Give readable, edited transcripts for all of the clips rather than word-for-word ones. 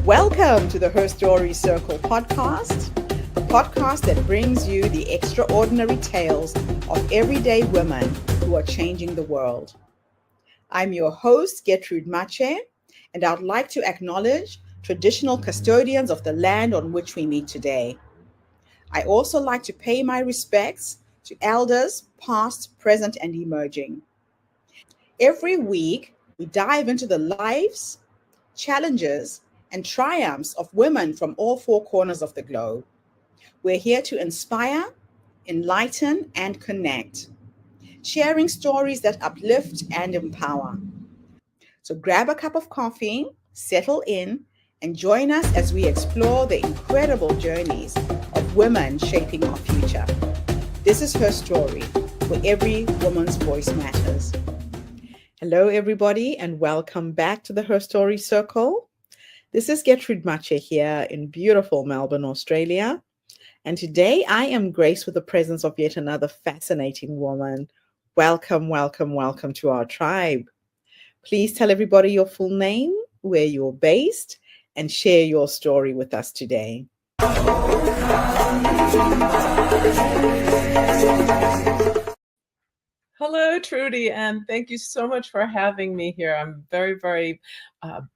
Welcome to the Her Story Circle podcast, the podcast that brings you the extraordinary tales of everyday women who are changing the world. I'm your host, Gertrude Mache, and I'd like to acknowledge traditional custodians of the land on which we meet today. I also like to pay my respects to elders, past, present, and emerging. Every week, we dive into the lives, challenges, and triumphs of women from all four corners of the globe. We're here to inspire, enlighten, and connect, sharing stories that uplift and empower. So grab a cup of coffee, settle in, and join us as we explore the incredible journeys of women shaping our future. This is Her Story, where every woman's voice matters. Hello, everybody, and welcome back to the Her Story Circle. This is Gertrude Mache here in beautiful Melbourne, Australia. And today I am graced with the presence of yet another fascinating woman. Welcome, welcome, welcome to our tribe. Please tell everybody your full name, where you're based, and share your story with us today. Hello, Trudy, and thank you so much for having me here. I'm very, very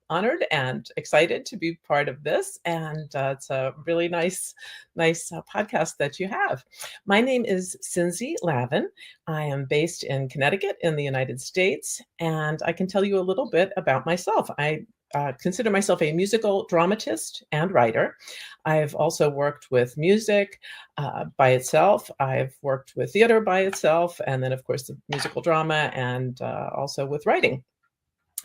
honored and excited to be part of this, and it's a really nice podcast that you have. My name is Cinzi Lavin. I am based in Connecticut in the United States, and I can tell you a little bit about myself. I consider myself a musical dramatist and writer. I've also worked with music by itself. I've worked with theater by itself, and then, of course, the musical drama, and also with writing,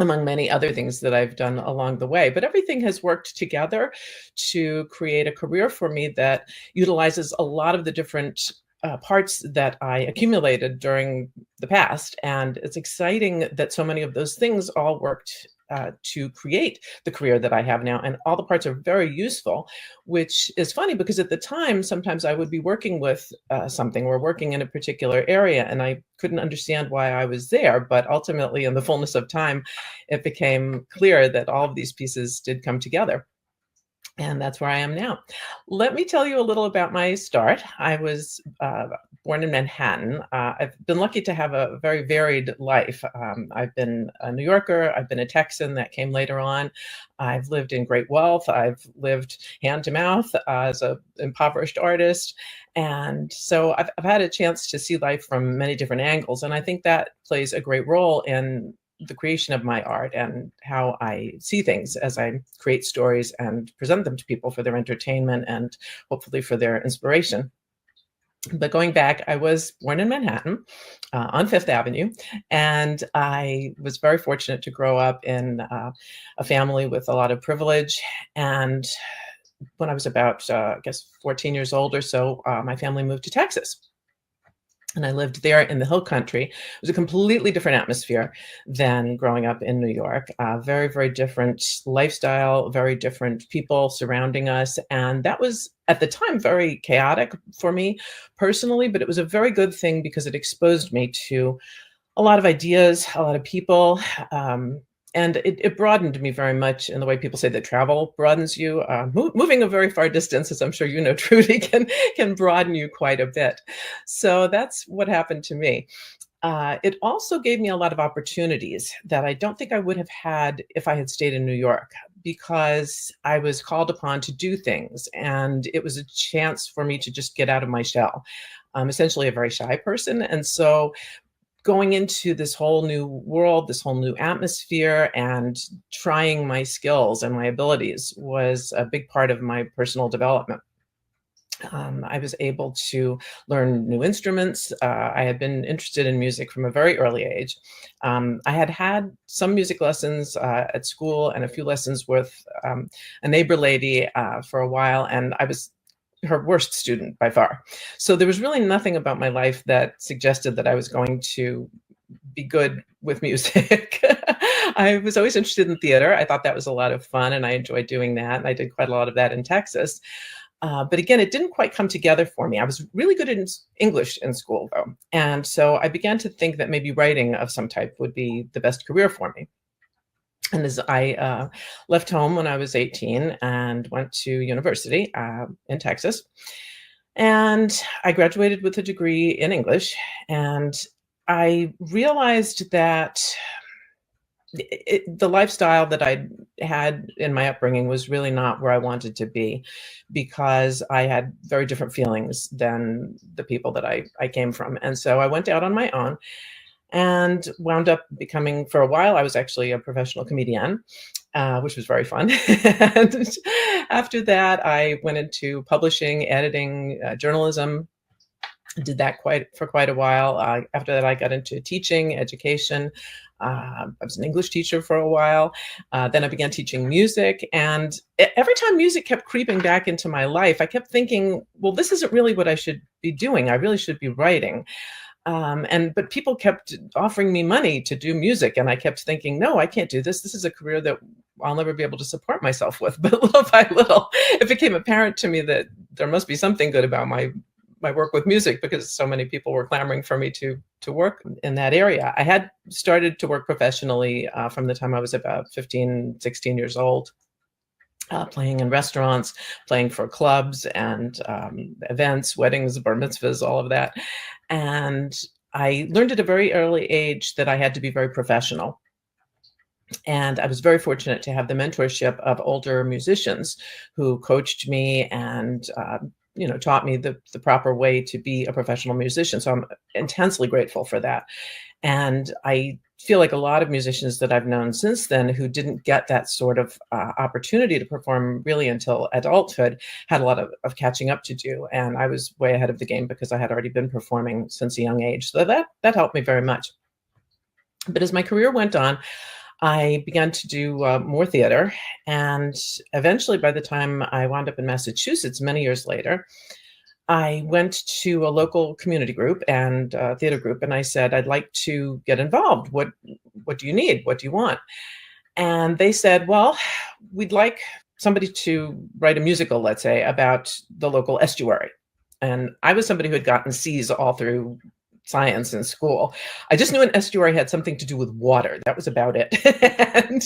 among many other things that I've done along the way. But everything has worked together to create a career for me that utilizes a lot of the different parts that I accumulated during the past. And it's exciting that so many of those things all worked to create the career that I have now. And all the parts are very useful, which is funny because at the time, sometimes I would be working with something or working in a particular area, and I couldn't understand why I was there. But ultimately, in the fullness of time, it became clear that all of these pieces did come together. And that's where I am now. Let me tell you a little about my start. I was born in Manhattan. I've been lucky to have a very varied life. I've been a New Yorker. I've been a Texan. That came later on. I've lived in great wealth. I've lived hand to mouth as an impoverished artist. And so I've had a chance to see life from many different angles. And I think that plays a great role in the creation of my art and how I see things as I create stories and present them to people for their entertainment and hopefully for their inspiration. But going back, I was born in Manhattan on Fifth Avenue, and I was very fortunate to grow up in a family with a lot of privilege. And when I was about, 14 years old or so, my family moved to Texas. And I lived there in the Hill Country. It was a completely different atmosphere than growing up in New York. Very, very different lifestyle, very different people surrounding us. And that was, at the time, very chaotic for me personally, but it was a very good thing because it exposed me to a lot of ideas, a lot of people. And it broadened me very much in the way people say that travel broadens you. Moving a very far distance, as I'm sure you know, Trudy, can broaden you quite a bit. So that's what happened to me. It also gave me a lot of opportunities that I don't think I would have had if I had stayed in New York, because I was called upon to do things, and it was a chance for me to just get out of my shell. I'm essentially a very shy person, and so going into this whole new world, this whole new atmosphere, and trying my skills and my abilities was a big part of my personal development. I was able to learn new instruments. I had been interested in music from a very early age. I had some music lessons at school and a few lessons with a neighbor lady for a while, and I was her worst student by far. So there was really nothing about my life that suggested that I was going to be good with music. I was always interested in theater. I thought that was a lot of fun, and I enjoyed doing that. And I did quite a lot of that in Texas. But again, it didn't quite come together for me. I was really good in English in school, though. And so I began to think that maybe writing of some type would be the best career for me. And as I left home when I was 18 and went to university in Texas, and I graduated with a degree in English, and I realized that the lifestyle that I had in my upbringing was really not where I wanted to be, because I had very different feelings than the people that I came from. And so I went out on my own and wound up becoming, for a while, I was actually a professional comedian, which was very fun. And after that, I went into publishing, editing, journalism. Did that for quite a while. After that, I got into teaching, education. I was an English teacher for a while. Then I began teaching music. And every time music kept creeping back into my life, I kept thinking, well, this isn't really what I should be doing. I really should be writing. But people kept offering me money to do music, and I kept thinking, no, I can't do this. This is a career that I'll never be able to support myself with. But little by little, it became apparent to me that there must be something good about my work with music, because so many people were clamoring for me to work in that area. I had started to work professionally from the time I was about 15, 16 years old. Playing in restaurants, playing for clubs and events, weddings, bar mitzvahs, all of that. And I learned at a very early age that I had to be very professional. And I was very fortunate to have the mentorship of older musicians who coached me and taught me the proper way to be a professional musician. So I'm intensely grateful for that. And I feel like a lot of musicians that I've known since then who didn't get that sort of opportunity to perform really until adulthood had a lot of catching up to do. And I was way ahead of the game because I had already been performing since a young age. So that helped me very much. But as my career went on, I began to do more theater. And eventually, by the time I wound up in Massachusetts many years later, I went to a local community group and theater group, and I said, I'd like to get involved. What do you need? What do you want? And they said, well, we'd like somebody to write a musical, let's say, about the local estuary. And I was somebody who had gotten C's all through science in school. I just knew an estuary had something to do with water. That was about it. And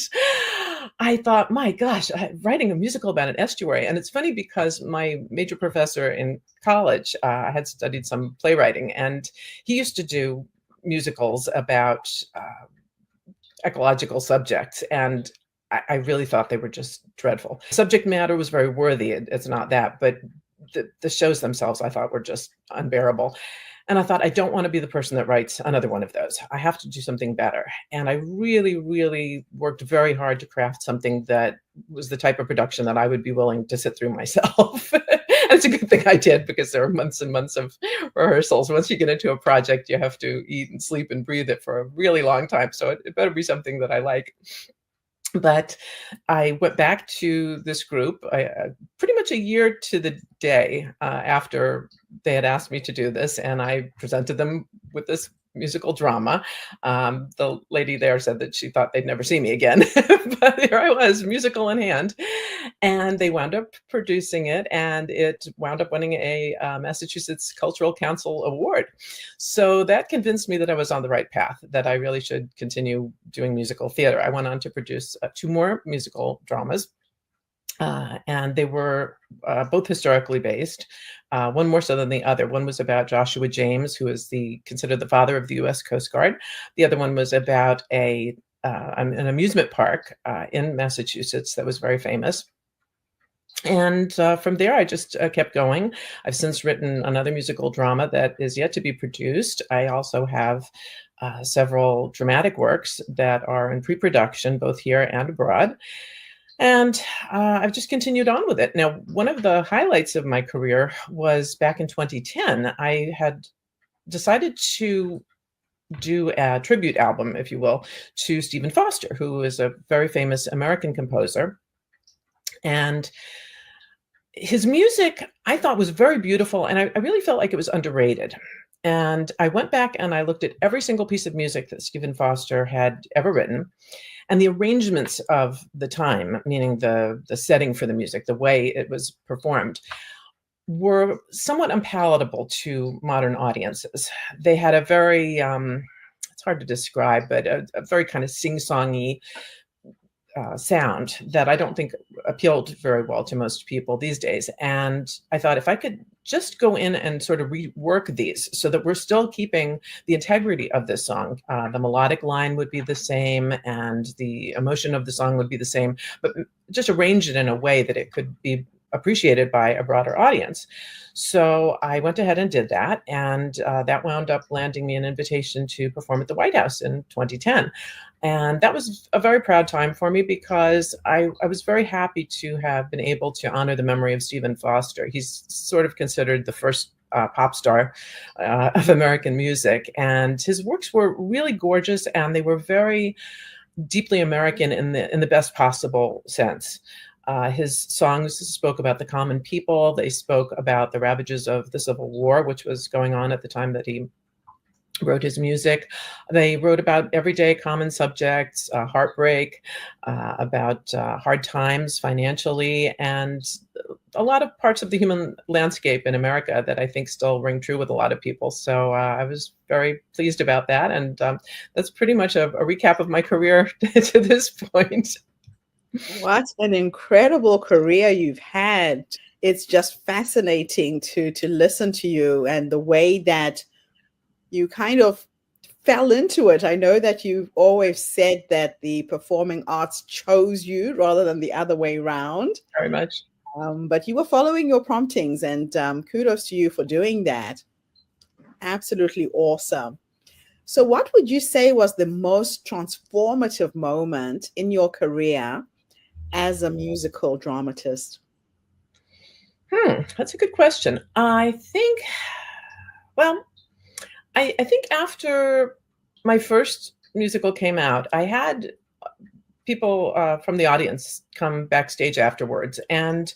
I thought, my gosh, writing a musical about an estuary. And it's funny because my major professor in college, I had studied some playwriting, and he used to do musicals about ecological subjects. And I really thought they were just dreadful. Subject matter was very worthy. It's not that, but the shows themselves I thought were just unbearable. And I thought, I don't want to be the person that writes another one of those. I have to do something better. And I really, really worked very hard to craft something that was the type of production that I would be willing to sit through myself. And it's a good thing I did, because there are months and months of rehearsals. Once you get into a project, you have to eat and sleep and breathe it for a really long time. So it better be something that I like. But I went back to this group pretty much a year to the day after they had asked me to do this, and I presented them with this musical drama. The lady there said that she thought they'd never see me again, but here I was, musical in hand, and they wound up producing it, and it wound up winning a Massachusetts Cultural Council Award. So that convinced me that I was on the right path, that I really should continue doing musical theater. I went on to produce 2 more musical dramas. And they were both historically based, one more so than the other. One was about Joshua James, who is considered the father of the U.S. Coast Guard. The other one was about an amusement park in Massachusetts that was very famous. And from there, I just kept going. I've since written another musical drama that is yet to be produced. I also have several dramatic works that are in pre-production, both here and abroad. And I've just continued on with it. Now, one of the highlights of my career was back in 2010. I had decided to do a tribute album, if you will, to Stephen Foster, who is a very famous American composer. And his music, I thought, was very beautiful, and I really felt like it was underrated. And I went back and I looked at every single piece of music that Stephen Foster had ever written, and the arrangements of the time, meaning the setting for the music, the way it was performed, were somewhat unpalatable to modern audiences. They had a very, it's hard to describe, but a very kind of sing-songy, sound that I don't think appealed very well to most people these days. And I thought if I could just go in and sort of rework these so that we're still keeping the integrity of this song, the melodic line would be the same and the emotion of the song would be the same, but just arrange it in a way that it could be appreciated by a broader audience. So I went ahead and did that, and that wound up landing me an invitation to perform at the White House in 2010. And that was a very proud time for me because I was very happy to have been able to honor the memory of Stephen Foster. He's sort of considered the first pop star of American music, and his works were really gorgeous, and they were very deeply American in the best possible sense. His songs spoke about the common people. They spoke about the ravages of the Civil War, which was going on at the time that he wrote his music. They wrote about everyday common subjects, heartbreak, about hard times financially, and a lot of parts of the human landscape in America that I think still ring true with a lot of people. So I was very pleased about that. And that's pretty much a recap of my career to this point. What an incredible career you've had. It's just fascinating to listen to you and the way that you kind of fell into it. I know that you've always said that the performing arts chose you rather than the other way around. Very much. But you were following your promptings, and kudos to you for doing that. Absolutely awesome. So what would you say was the most transformative moment in your career as a musical dramatist? That's a good question. I think, well, I think after my first musical came out, I had people from the audience come backstage afterwards, and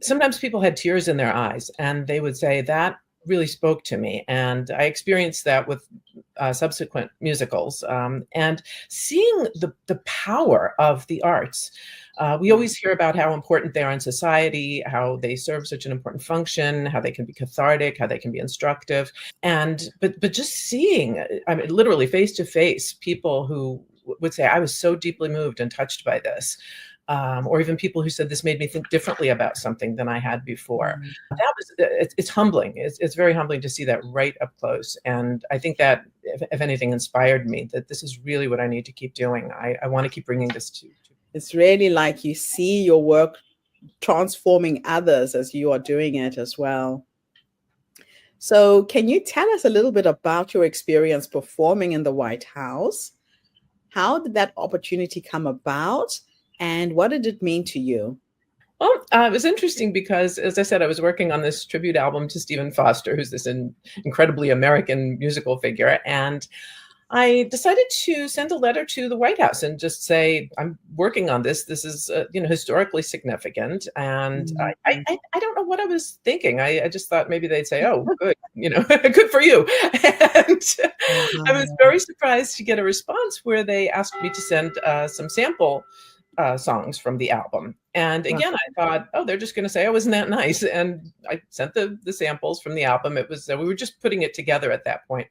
sometimes people had tears in their eyes, and they would say, that really spoke to me. And I experienced that with subsequent musicals, and seeing the power of the arts. We always hear about how important they are in society, how they serve such an important function, how they can be cathartic, how they can be instructive. And but just seeing, I mean, literally face to face, people who would say, I was so deeply moved and touched by this. Or even people who said this made me think differently about something than I had before. That was, it's humbling. It's very humbling to see that right up close. And I think that, if anything, inspired me that this is really what I need to keep doing. I want to keep bringing this to. It's really like you see your work transforming others as you are doing it as well. So can you tell us a little bit about your experience performing in the White House? How did that opportunity come about? And what did it mean to you? Well, it was interesting because, as I said, I was working on this tribute album to Stephen Foster, who's this incredibly American musical figure. And I decided to send a letter to the White House and just say, I'm working on this. This is, historically significant. And I don't know what I was thinking. I just thought maybe they'd say, oh, good, good for you. And I was very surprised to get a response where they asked me to send some sample songs from the album. And again, I thought, oh, they're just going to say, oh, isn't that nice? And I sent the samples from the album. It was, we were just putting it together at that point.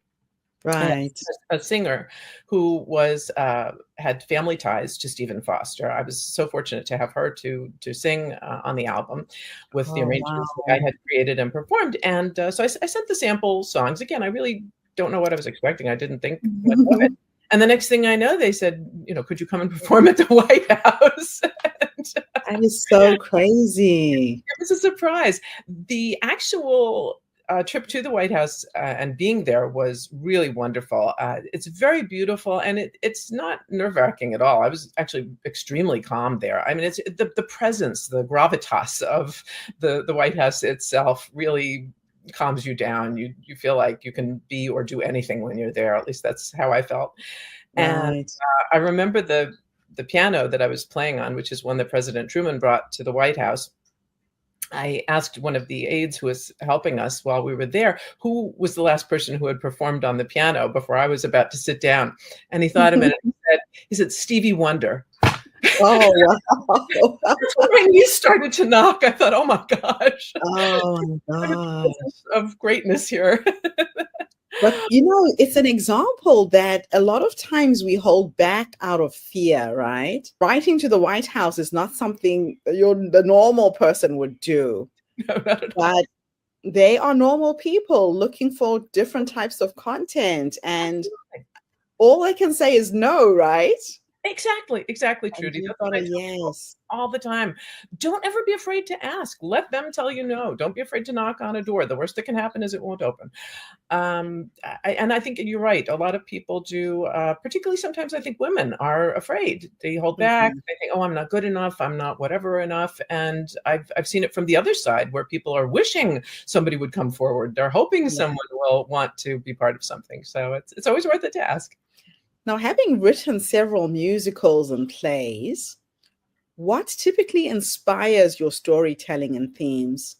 Right. A singer who was had family ties to Stephen Foster. I was so fortunate to have her to sing on the album with the arrangements that I had created and performed. And so I sent the sample songs. Again, I really don't know what I was expecting. I didn't think much of it. And the next thing I know, they said, could you come and perform at the White House? That is so crazy. It was a surprise. The actual trip to the White House and being there was really wonderful. It's very beautiful, and it's not nerve-wracking at all. I was actually extremely calm there. I mean, it's the presence, the gravitas of the White House itself really calms you down. You feel like you can be or do anything when you're there. At least that's how I felt. Right. And I remember the piano that I was playing on, which is one that President Truman brought to the White House. I asked one of the aides who was helping us while we were there, who was the last person who had performed on the piano before I was about to sit down. And he thought a minute and he said, Stevie Wonder. Oh, wow. That's when my knees started to knock. I thought, oh my gosh. Oh my gosh. Of greatness here. But it's an example that a lot of times we hold back out of fear, right? Writing to the White House is not something the normal person would do, No, not at all. but they are normal people looking for different types of content, and Absolutely. all I can say is no, right? Exactly, And Trudy. you've That's got what to, I tell people yes. all the time. Don't ever be afraid to ask. Let them tell you no. Don't be afraid to knock on a door. The worst that can happen is it won't open. And I think you're right. A lot of people do, particularly sometimes I think women are afraid. They hold back. Mhm. They think, oh, I'm not good enough. I'm not whatever enough. And I've seen it from the other side where people are wishing somebody would come forward. They're hoping Yeah. someone will want to be part of something. So it's always worth it to ask. Now, having written several musicals and plays, what typically inspires your storytelling and themes?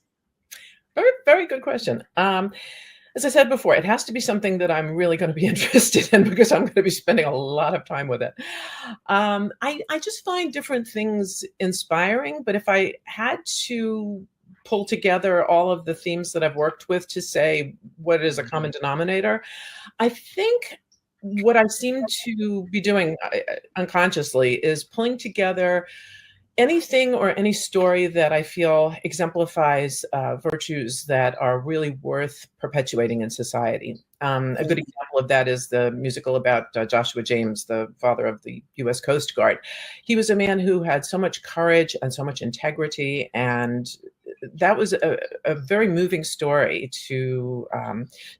Very, very good question. As I said before, it has to be something that I'm really going to be interested in because I'm going to be spending a lot of time with it. I just find different things inspiring, but if I had to pull together all of the themes that I've worked with to say what is a common denominator, I think what I seem to be doing unconsciously is pulling together anything or any story that I feel exemplifies virtues that are really worth perpetuating in society. A good Yeah. example of that is the musical about Joshua James, the father of the U.S. Coast Guard. He was a man who had so much courage and so much integrity, and that was a very moving story to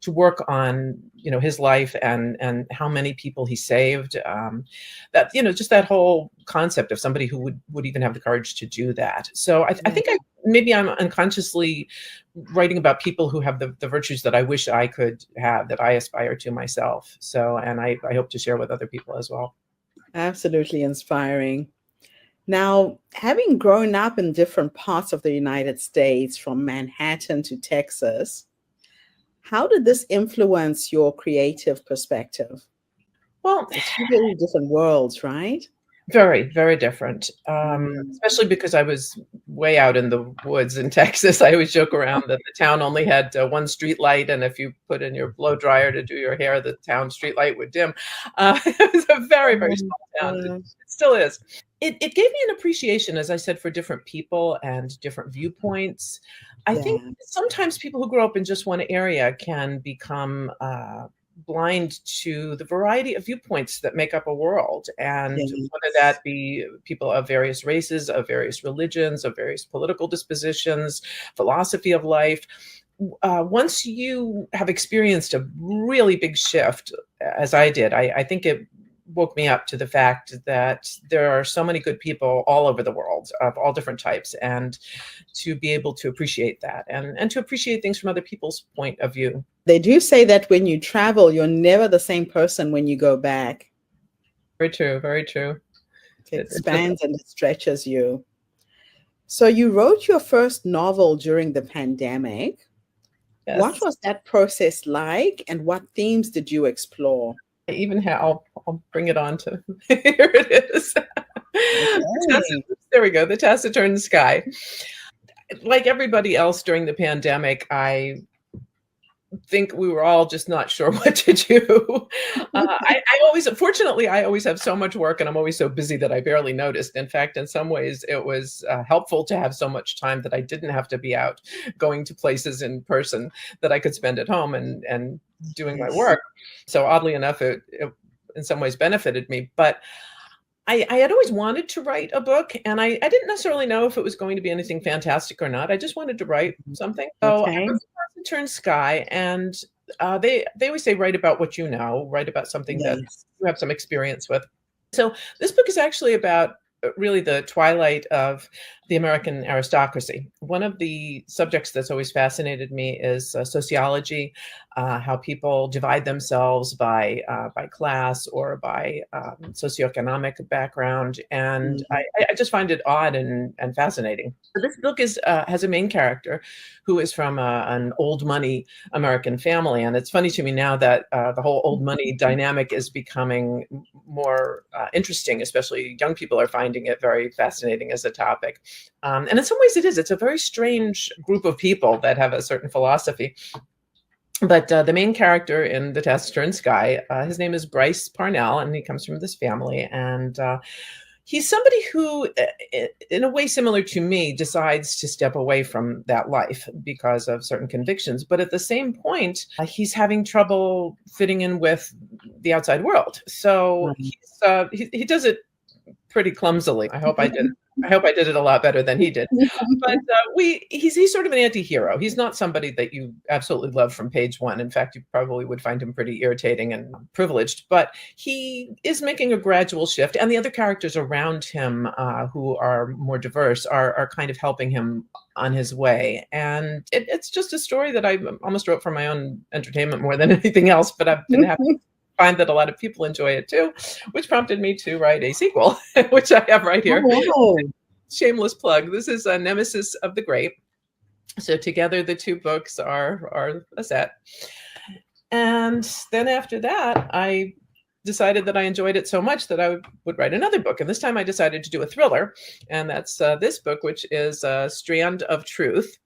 work on, his life and how many people he saved. That just that whole concept of somebody who would even have the courage to do that. So I Yeah. think maybe I'm unconsciously writing about people who have the virtues that I wish I could have, that I aspire to myself. So, and I hope to share with other people as well. Absolutely inspiring. Now, having grown up in different parts of the United States, from Manhattan to Texas, how did this influence your creative perspective? Well, It's two very different worlds, right? very, very different, Mm. especially because I was way out in the woods in Texas. I always joke around that the town only had one street light, and if you put in your blow dryer to do your hair, the town street light would dim. It was a very, very Oh, small town. It gosh. still is. It gave me an appreciation, as I said, for different people and different viewpoints. I think Yeah. sometimes people who grow up in just one area can become blind to the variety of viewpoints that make up a world. And whether Yes. that be people of various races, of various religions, of various political dispositions, philosophy of life. Once you have experienced a really big shift, as I did, I think it woke me up to the fact that there are so many good people all over the world of all different types, and to be able to appreciate that and to appreciate things from other people's point of view. They do say that when you travel, you're never the same person when you go back. Very true, very true. It It really, expands and it stretches you. So you wrote your first novel during the pandemic. What yes. was that process like, and what themes did you explore? I even have, I'll bring it on to, here it is. Okay. There we go, The Taciturn Sky. Like everybody else during the pandemic, I think we were all just not sure what to do. I always, fortunately, I always have so much work and I'm always so busy that I barely noticed. In fact, in some ways, it was helpful to have so much time that I didn't have to be out going to places in person, that I could spend at home and doing my Yes. work. So oddly enough, it in some ways benefited me. But I had always wanted to write a book, and I didn't necessarily know if it was going to be anything fantastic or not. I just wanted to write something. So I Okay. wrote Turn Sky, and they always say write about what you know, write about something that Yes. you have some experience with. So this book is actually about really the twilight of the American aristocracy. One of the subjects that's always fascinated me is sociology, how people divide themselves by class or by socioeconomic background, and Mhm. I just find it odd and fascinating. So this book is has a main character who is from an old money American family. And it's funny to me now that the whole old money dynamic is becoming more interesting, especially young people are finding it very fascinating as a topic. And in some ways it is. It's a very strange group of people that have a certain philosophy. But the main character in The Taciturn Sky, his name is Bryce Parnell, and he comes from this family. And he's somebody who, in a way similar to me, decides to step away from that life because of certain convictions. But at the same point, he's having trouble fitting in with the outside world. So he does it pretty clumsily. I hope I did. I hope I did it a lot better than he did. But he's sort of an anti-hero. He's not somebody that you absolutely love from page one. In fact, you probably would find him pretty irritating and privileged. But he is making a gradual shift, and the other characters around him, who are more diverse, are kind of helping him on his way. And it's just a story that I almost wrote for my own entertainment more than anything else. But I've been happy to find that a lot of people enjoy it too, which prompted me to write a sequel, which I have right here. Oh, wow. Shameless plug. This is a Nemesis of the Grape. So together the two books are a set. And then after that, I decided that I enjoyed it so much that I would write another book. And this time I decided to do a thriller. And that's this book, which is Strand of Truth.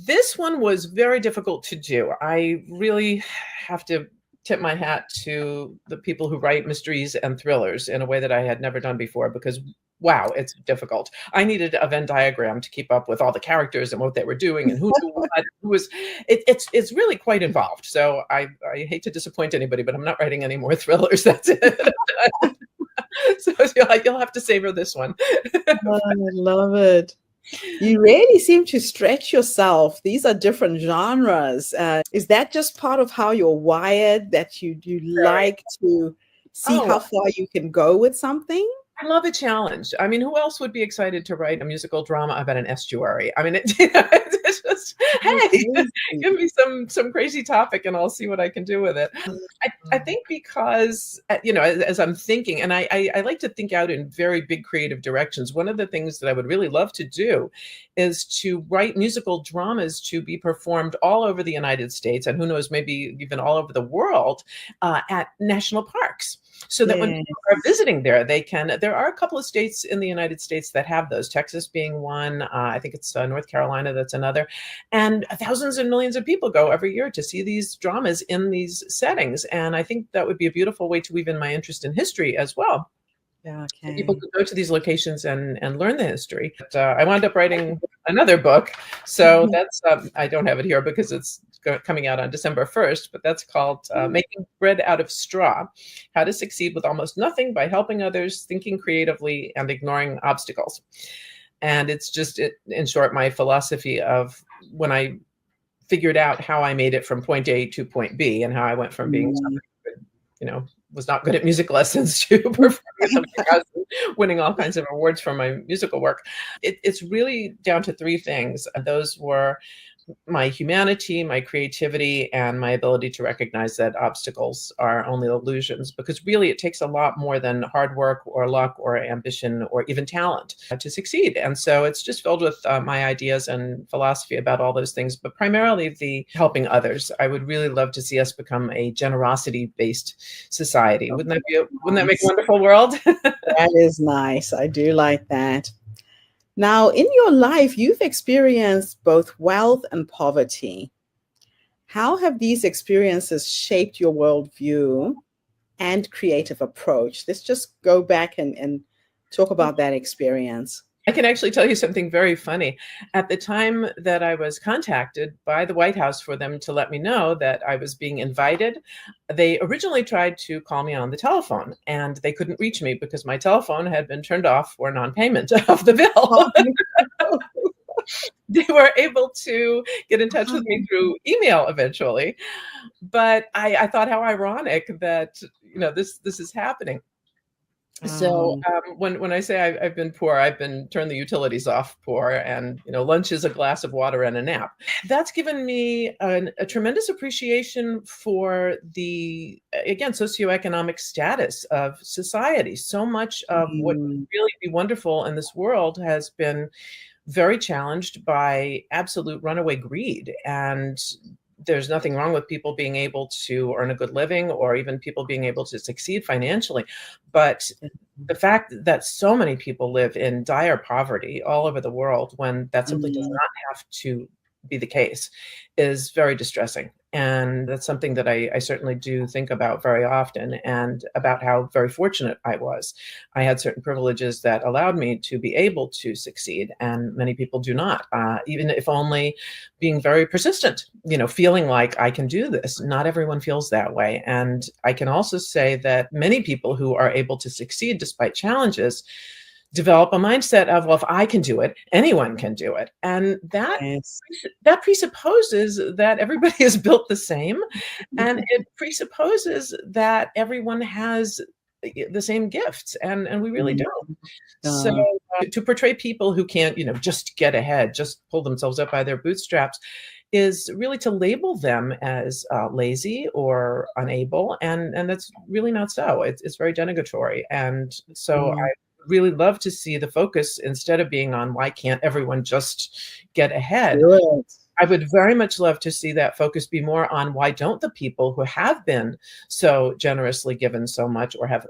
This one was very difficult to do. I really have to tip my hat to the people who write mysteries and thrillers in a way that I had never done before, because wow, it's difficult. I needed a Venn diagram to keep up with all the characters and what they were doing and who knew what, who was. It's really quite involved. So I hate to disappoint anybody, but I'm not writing any more thrillers. That's it. So you'll have to savor this one. Oh, I love it. You really seem to stretch yourself. These are different genres. Is that just part of how you're wired, that you like to see how far you can go with something? I love a challenge. I mean, who else would be excited to write a musical drama about an estuary? I mean, it's just, hey, give me some crazy topic and I'll see what I can do with it. I think because, as I'm thinking, and I like to think out in very big creative directions, one of the things that I would really love to do is to write musical dramas to be performed all over the United States, and who knows, maybe even all over the world, at national parks. So that when people are visiting there, there are a couple of states in the United States that have those, Texas being one. I think it's North Carolina, that's another. And thousands and millions of people go every year to see these dramas in these settings. And I think that would be a beautiful way to weave in my interest in history as well. Yeah, okay. People could go to these locations and learn the history. But, I wound up writing another book. So that's, I don't have it here because it's coming out on December 1st, but that's called Making Bread Out of Straw: How to Succeed with Almost Nothing by Helping Others, Thinking Creatively, and Ignoring Obstacles. And it's just, in short, my philosophy of when I figured out how I made it from point A to point B, and how I went from being somebody who, was not good at music lessons to performing something else, winning all kinds of awards for my musical work. It's really down to three things. Those were my humanity, my creativity, and my ability to recognize that obstacles are only illusions, because really it takes a lot more than hard work or luck or ambition or even talent to succeed. And so it's just filled with my ideas and philosophy about all those things, but primarily the helping others. I would really love to see us become a generosity-based society. Wouldn't that make a wonderful world? That is nice. I do like that. Now, in your life, you've experienced both wealth and poverty. How have these experiences shaped your worldview and creative approach? Let's just go back and talk about that experience. I can actually tell you something very funny. At the time that I was contacted by the White House for them to let me know that I was being invited, they originally tried to call me on the telephone, and they couldn't reach me because my telephone had been turned off for non-payment of the bill. They were able to get in touch with me through email eventually. But I thought, how ironic that, this is happening. So when I say I've been poor, I've been turned the utilities off poor, and lunch is a glass of water and a nap. That's given me a tremendous appreciation for the, again, socioeconomic status of society. So much of what would really be wonderful in this world has been very challenged by absolute runaway greed. And there's nothing wrong with people being able to earn a good living, or even people being able to succeed financially. But the fact that so many people live in dire poverty all over the world, when that simply does not have to be the case, is very distressing. And that's something that I certainly do think about very often, and about how very fortunate I was. I had certain privileges that allowed me to be able to succeed, and many people do not, even if only being very persistent, feeling like I can do this. Not everyone feels that way. And I can also say that many people who are able to succeed despite challenges develop a mindset of, well, if I can do it, anyone can do it. And Yes. that presupposes that everybody is built the same, and it presupposes that everyone has the same gifts, and we really Mm, don't. So uh, to portray people who can't, just get ahead, just pull themselves up by their bootstraps, is really to label them as lazy or unable, and that's really not so. It's very denigratory, and so I mm, really love to see the focus, instead of being on why can't everyone just get ahead. do it. I would very much love to see that focus be more on why don't the people who have been so generously given so much, or have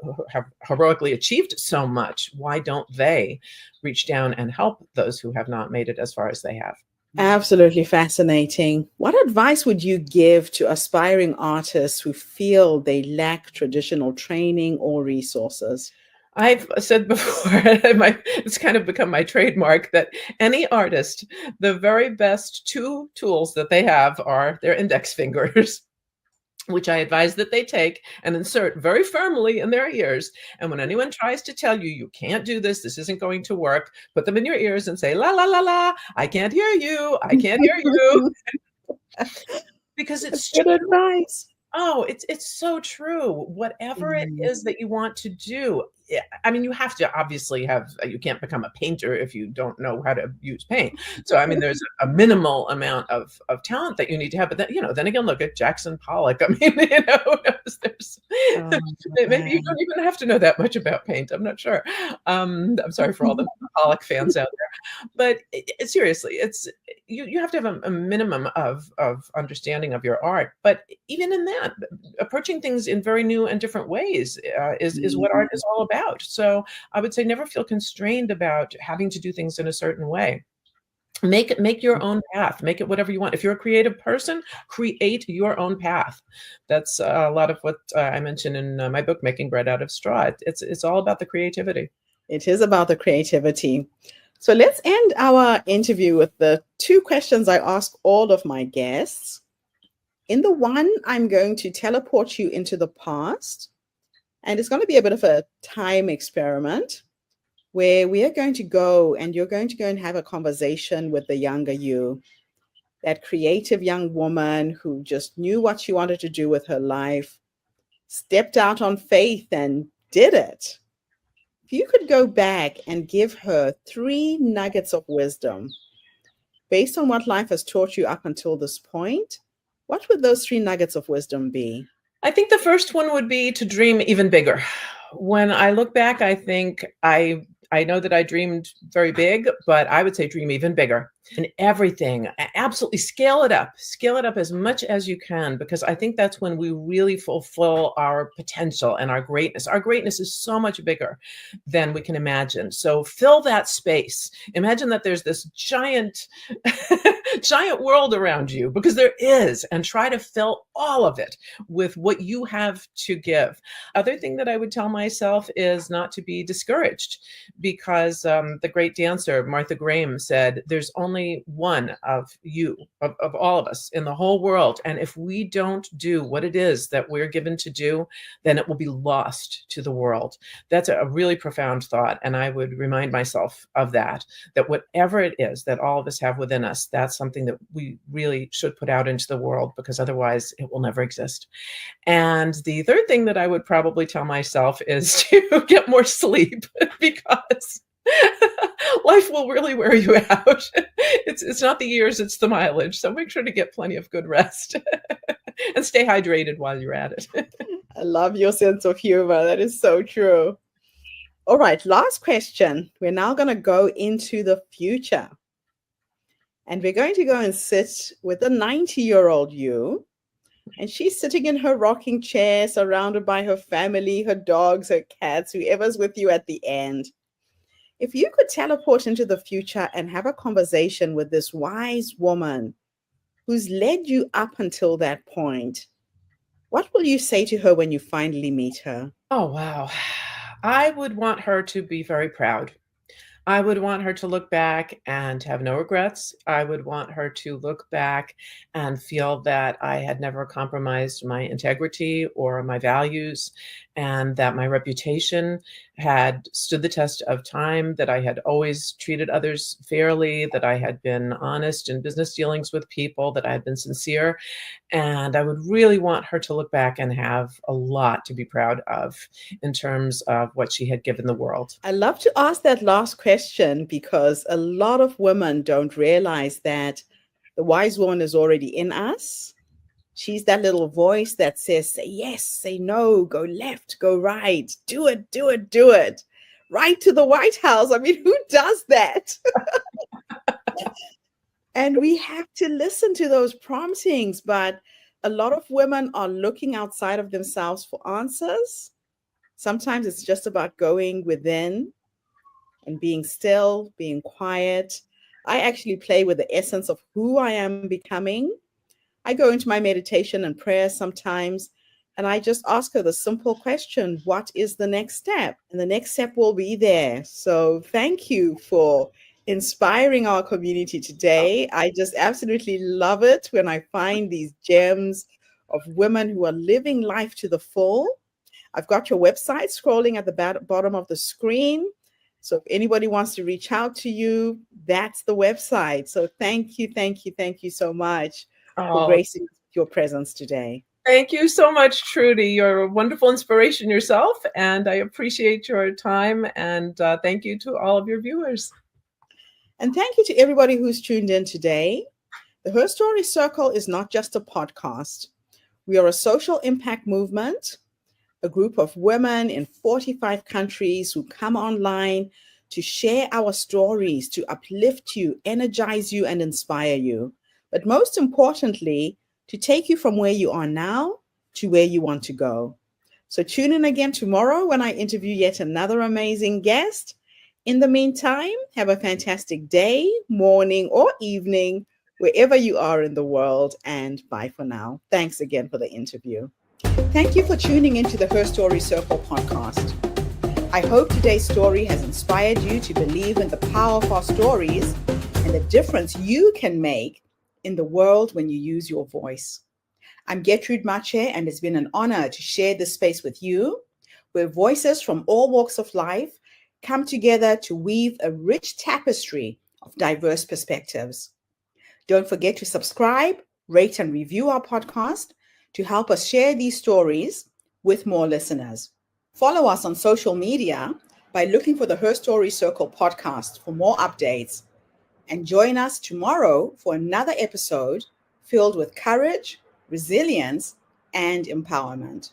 heroically achieved so much, why don't they reach down and help those who have not made it as far as they have? Absolutely fascinating. What advice would you give to aspiring artists who feel they lack traditional training or resources? I've said before, it's kind of become my trademark, that any artist, the very best two tools that they have are their index fingers, which I advise that they take and insert very firmly in their ears. And when anyone tries to tell you, you can't do this, this isn't going to work, put them in your ears and say, la, la, la, la, I can't hear you. I can't hear you. Because That's it's good advice. Oh, it's so true. Whatever it Mm. is that you want to do. I mean, you have to obviously you can't become a painter if you don't know how to use paint. So, I mean, there's a minimal amount of talent that you need to have. But then, then again, look at Jackson Pollock. I mean, there's Oh, maybe you man. don't even have to know that much about paint. I'm not sure. I'm sorry for all the Pollock fans out there. But seriously, you have to have a minimum of understanding of your art. But even in that, approaching things in very new and different ways is what art is all about. So I would say never feel constrained about having to do things in a certain way. Make your own path. Make it whatever you want. If you're a creative person, create your own path. That's a lot of what I mentioned in my book, Making Bread Out of Straw. It's all about the creativity. It is about the creativity. So let's end our interview with the two questions I ask all of my guests. In the one, I'm going to teleport you into the past, and it's going to be a bit of a time experiment where we are going to go and you're going to go and have a conversation with the younger you, that creative young woman who just knew what she wanted to do with her life, stepped out on faith and did it. If you could go back and give her 3 nuggets of wisdom based on what life has taught you up until this point, what would those 3 nuggets of wisdom be? I think the first one would be to dream even bigger. When I look back, I think I know that I dreamed very big, but I would say dream even bigger in everything. Absolutely scale it up as much as you can, because I think that's when we really fulfill our potential and our greatness. Our greatness is so much bigger than we can imagine. So fill that space. Imagine that there's this giant, giant world around you, because there is, and try to fill all of it with what you have to give. Other thing that I would tell myself is not to be discouraged, because the great dancer Martha Graham said, there's only one of you, of all of us in the whole world. And if we don't do what it is that we're given to do, then it will be lost to the world. That's a really profound thought. And I would remind myself of that whatever it is that all of us have within us, that's something that we really should put out into the world, because otherwise it will never exist. And the third thing that I would probably tell myself is to get more sleep, because life will really wear you out. It's not the years, it's the mileage. So make sure to get plenty of good rest and stay hydrated while you're at it. I love your sense of humor. That is so true. All right, last question. We're now going to go into the future. And we're going to go and sit with a 90-year-old you. And she's sitting in her rocking chair, surrounded by her family, her dogs, her cats, whoever's with you at the end. If you could teleport into the future and have a conversation with this wise woman who's led you up until that point, what will you say to her when you finally meet her? Oh, wow. I would want her to be very proud. I would want her to look back and have no regrets. I would want her to look back and feel that I had never compromised my integrity or my values, and that my reputation had stood the test of time, that I had always treated others fairly, that I had been honest in business dealings with people, that I had been sincere. And I would really want her to look back and have a lot to be proud of in terms of what she had given the world. I love to ask that last question because a lot of women don't realize that the wise woman is already in us. She's that little voice that says, say yes, say no, go left, go right, do it, do it, do it. Right to the White House. I mean, who does that? And we have to listen to those promptings. But a lot of women are looking outside of themselves for answers. Sometimes it's just about going within and being still, being quiet. I actually play with the essence of who I am becoming. I go into my meditation and prayer sometimes, and I just ask her the simple question, what is the next step? And the next step will be there. So thank you for inspiring our community today. I just absolutely love it when I find these gems of women who are living life to the full. I've got your website scrolling at the bottom of the screen. So if anybody wants to reach out to you, that's the website. So thank you, thank you, thank you so much for Oh, gracing your presence today. thank you so much, Trudy. You're a wonderful inspiration yourself, and I appreciate your time. And thank you to all of your viewers. And thank you to everybody who's tuned in today. The Her Story Circle is not just a podcast. We are a social impact movement, a group of women in 45 countries who come online to share our stories, to uplift you, energize you, and inspire you. But most importantly, to take you from where you are now to where you want to go. So tune in again tomorrow when I interview yet another amazing guest. In the meantime, have a fantastic day, morning, or evening, wherever you are in the world, and bye for now. Thanks again for the interview. Thank you for tuning into the Her Story Circle podcast. I hope today's story has inspired you to believe in the power of our stories and the difference you can make in the world when you use your voice. I'm Gertrude Mache, and it's been an honor to share this space with you, where voices from all walks of life come together to weave a rich tapestry of diverse perspectives. Don't forget to subscribe, rate, and review our podcast to help us share these stories with more listeners. Follow us on social media by looking for the Her Story Circle podcast for more updates. And join us tomorrow for another episode filled with courage, resilience, and empowerment.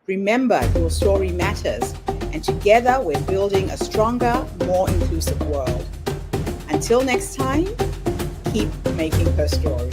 Remember, your story matters, and together we're building a stronger, more inclusive world. Until next time, keep making her story.